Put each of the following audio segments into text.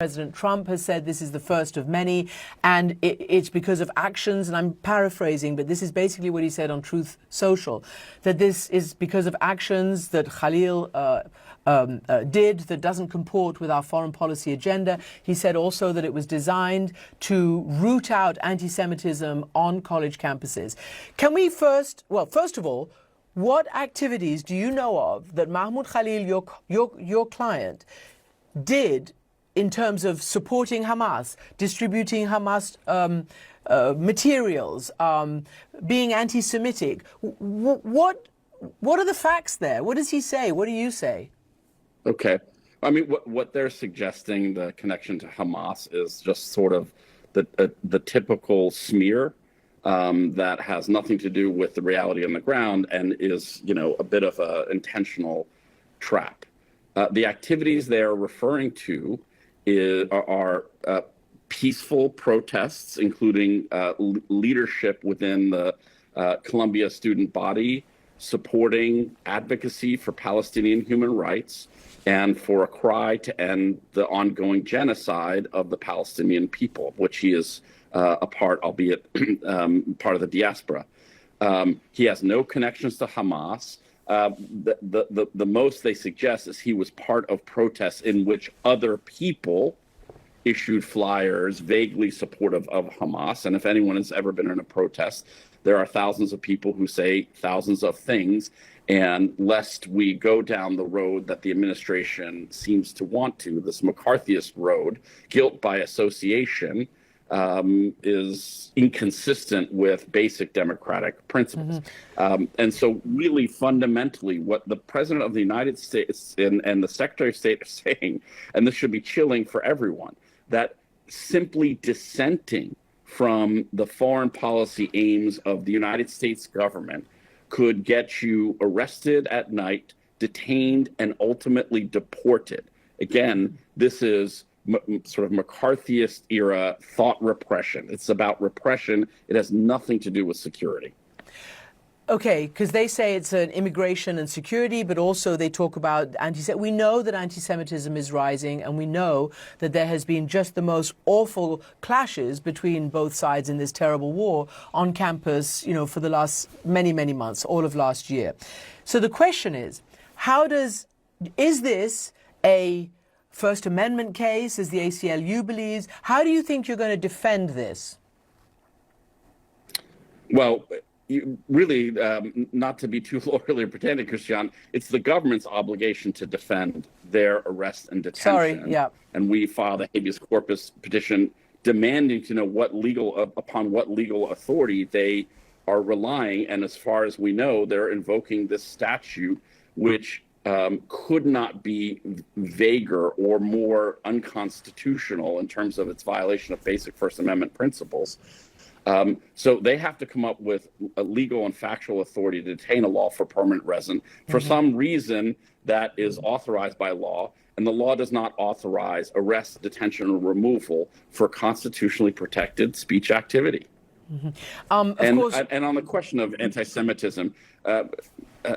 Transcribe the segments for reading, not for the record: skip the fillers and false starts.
President Trump has said this is the first of many, and it's because of actions, and I'm paraphrasing, but this is basically what he said on Truth Social, that this is because of actions that Khalil did that doesn't comport with our foreign policy agenda. He said also that it was designed to root out anti-Semitism on college campuses. Can we first of all, what activities do you know of that Mahmoud Khalil, your client, did in terms of supporting Hamas, distributing Hamas materials, being anti-Semitic? What are the facts there? What does he say? What do you say? Okay. I mean, what they're suggesting, the connection to Hamas, is just sort of the typical smear that has nothing to do with the reality on the ground and is, a bit of an intentional trap. The activities they are referring to are peaceful protests, including leadership within the Columbia student body, supporting advocacy for Palestinian human rights, and for a cry to end the ongoing genocide of the Palestinian people, which he is a part, albeit part of the diaspora. He has no connections to Hamas. The most they suggest is he was part of protests in which other people issued flyers vaguely supportive of Hamas. And if anyone has ever been in a protest, there are thousands of people who say thousands of things. And lest we go down the road that the administration seems to want to, this McCarthyist road, guilt by association, is inconsistent with basic democratic principles. And so really fundamentally what the President of the United States and the Secretary of State are saying, and this should be chilling for everyone, that simply dissenting from the foreign policy aims of the United States government could get you arrested at night, detained, and ultimately deported. Again, this is sort of McCarthyist era thought repression. It's about repression. It has nothing to do with security. Okay, because they say it's an immigration and security, but also they talk about we know that anti-Semitism is rising, and we know that there has been just the most awful clashes between both sides in this terrible war on campus, for the last many, many months, all of last year. So the question is this a First Amendment case, as the ACLU believes? How do you think you're going to defend this? Well, really, not to be too lawyerly pretending, Christian, it's the government's obligation to defend their arrest and detention. Sorry, yeah. And we filed a habeas corpus petition demanding to know upon what legal authority they are relying. And as far as we know, they're invoking this statute, which could not be vaguer or more unconstitutional in terms of its violation of basic First Amendment principles. So they have to come up with a legal and factual authority to detain a lawful permanent resident for some reason that is authorized by law. And the law does not authorize arrest, detention, or removal for constitutionally protected speech activity. And on the question of anti-Semitism,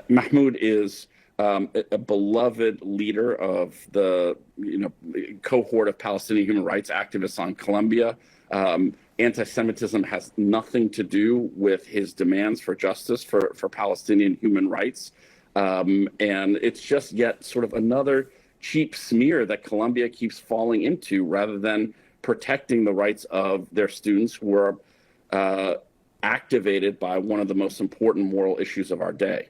Mahmoud is a beloved leader of the cohort of Palestinian human rights activists on Columbia. Anti-Semitism has nothing to do with his demands for justice for Palestinian human rights. And it's just yet sort of another cheap smear that Columbia keeps falling into rather than protecting the rights of their students who are activated by one of the most important moral issues of our day.